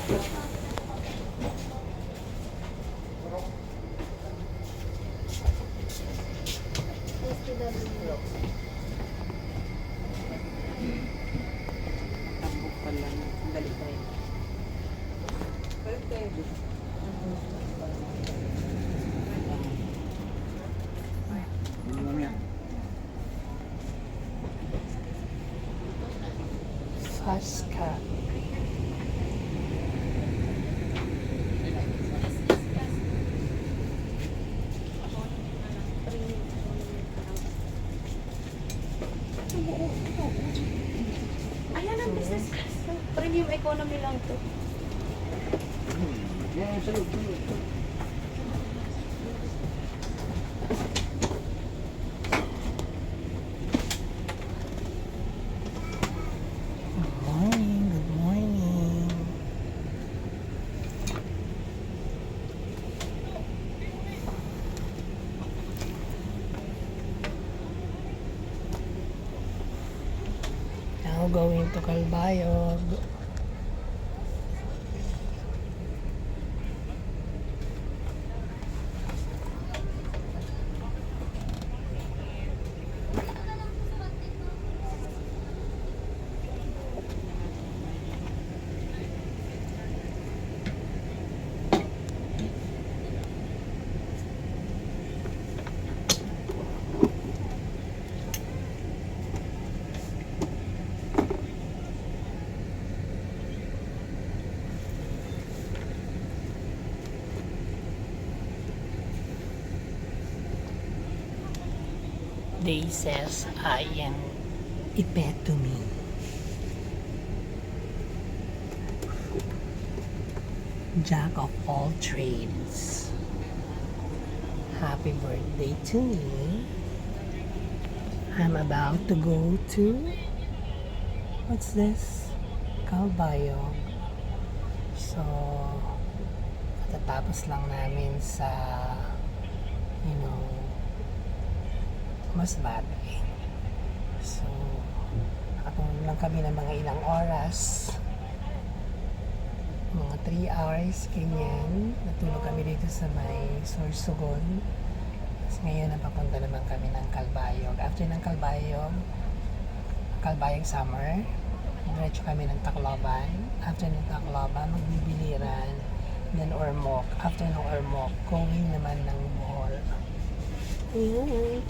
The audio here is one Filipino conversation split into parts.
Tambok pa lang. Dali tayo. Pwede. Pasca. Ayan ang business class. Premium economy lang to. Good morning, good morning. Now going to Calbayog. They says I am epitome. Jack of all trades. Happy birthday to me. I'm about to go to, what's this? Calbayog. So, katatapos lang namin sa, Masbate. So, nakatulog lang kami ng mga ilang oras. Mga 3 hours, ganyan. Natulog kami dito sa may Sorsogon. Tapos ngayon, napapunta naman kami ng Calbayog. After ng Calbayog Summer, diretso kami ng Tacloban. After ng Tacloban, magbibiliran. Then Ormoc. After ng Ormoc, going naman ng Bohol. Ayan.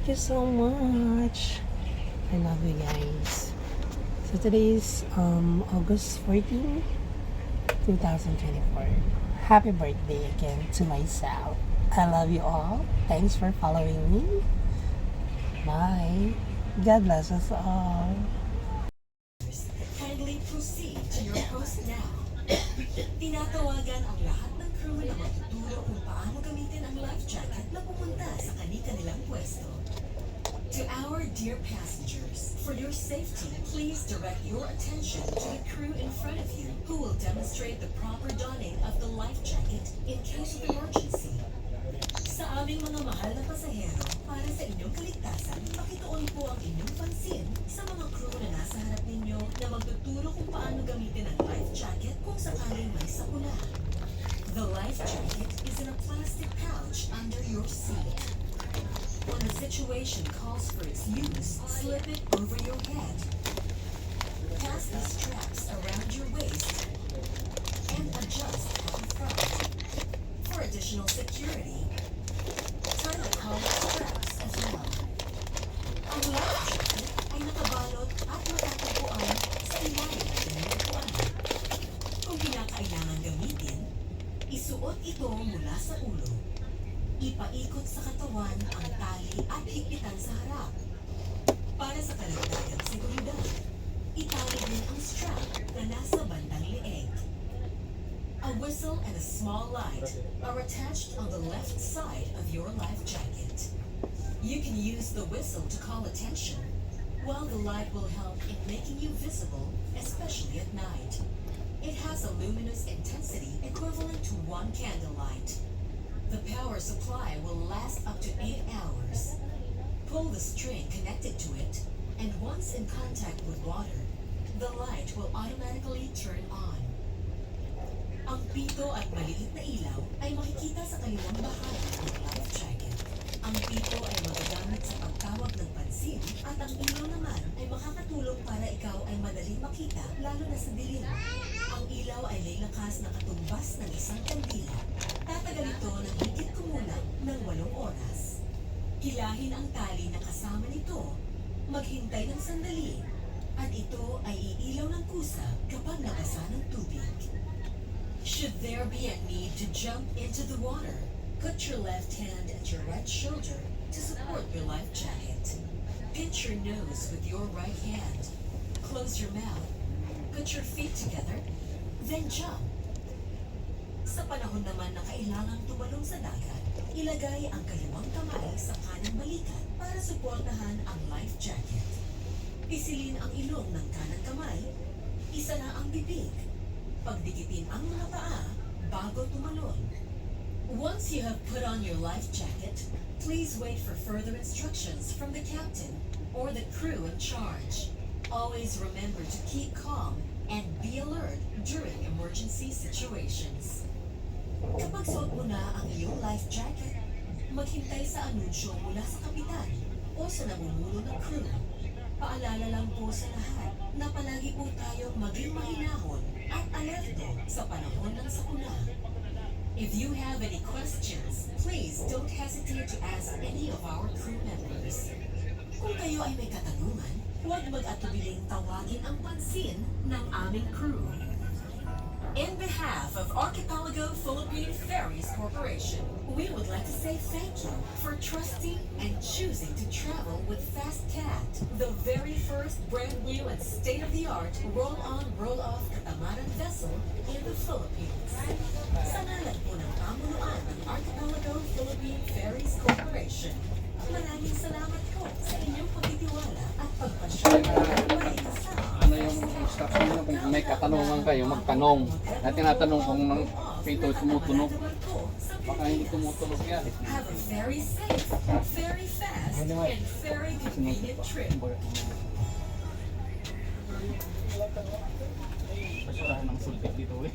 Thank you so much. I love you guys. So today is August 14, 2024. Happy birthday again to myself. I love you all. Thanks for following me. Bye. God bless us all. Kindly proceed to your post now. Tinatawagan ang lahat ng crew na magtuturo kung paano gamitin ang life jacket na pupunta sa kani-kanilang pwesto. To our dear passengers, for your safety, please direct your attention to the crew in front of you who will demonstrate the proper donning of the life jacket in case of emergency. Sa aming mga mahal na pasahero, para sa inyong kaligtasan, pakituon po ang inyong pansin sa mga crew na nasa harap ninyo na magtuturo kung paano gamitin ang life jacket kung sakaling may sakuna. The life jacket is in a plastic pouch under your seat. When the situation calls for its use, slip it over your head. Pass the straps around your waist and adjust at the front. For additional security, tie the collar straps as well. Ang life jacket ay nakabalot at matatagpuan sa ilalim ng inyong upuan. Kung kinakailangan gamitin, isuot ito mula sa ulo. Ipaikot sa katawan ang tali at higpitan sa harap. Para sa karagdagang seguridad, itali din ang strap na nasa bandang leeg. A whistle and a small light are attached on the left side of your life jacket. You can use the whistle to call attention, while the light will help in making you visible, especially at night. It has a luminous intensity equivalent to 1 candle light. The power supply will last up to 8 hours. Pull the string connected to it, and once in contact with water, the light will automatically turn on. pito at maliit na ilaw ay makikita sa kaliwang bahagi ng life jacket. Ang pito ay magagamit sa pagtawag ng pansin at ang ilaw naman ay makakatulong para ikaw ay madaling makita lalo na sa dilim. Ang ilaw ay may lakas na katumbas ng isang kandila. Tatagal ito ng higit kumulang ng 8 oras. Hilahin ang tali na kasama nito, maghintay ng sandali, at ito ay iilaw ng kusa kapag nabasa ng tubig. Should there be a need to jump into the water, put your left hand at your right shoulder to support your life jacket. Pinch your nose with your right hand. Close your mouth. Put your feet together. Then jump. Sa panahon naman na kailangang tumalong sa dagat, ilagay ang kaliwang kamay sa kanang balikat para suportahan ang life jacket. Pisilin ang ilong ng kanang kamay, isara ang bibig. Pagdikitin ang mga paa bago tumalon. Once you have put on your life jacket, please wait for further instructions from the captain or the crew in charge. Always remember to keep calm and be alert during emergency situations. Kapag suot mo na ang iyong life jacket, maghintay sa anunsyo mula sa kapitan o sa namumuno ng crew. Paalala lang po sa lahat na palagi po tayong maging mahinahon at alerto sa panahon ng sakuna. If you have any questions, please don't hesitate to ask any of our crew members. Kung kayo ay may katanungan, huwag mag-atubiling tawagin ang pansin ng aming crew. In behalf of Archipelago Philippine Ferries Corporation, we would like to say thank you for trusting and choosing to travel with FastCat, the very first brand new and state-of-the-art roll-on, roll-off catamaran vessel in the Philippines. Sa ngalan po ng pamunuan ng Archipelago Philippine Ferries Corporation, maraming salamat po sa inyong pagtitiwala at pagpasyal sa Ano yung instruction nyo? Kung may katanungan kayo, magtanong. Na tinatanong kung ng pito tumutunog. Baka hindi tumutunog yan. Have a very safe, very fast, and very convenient trip. Pasurahan ng sulpit dito eh.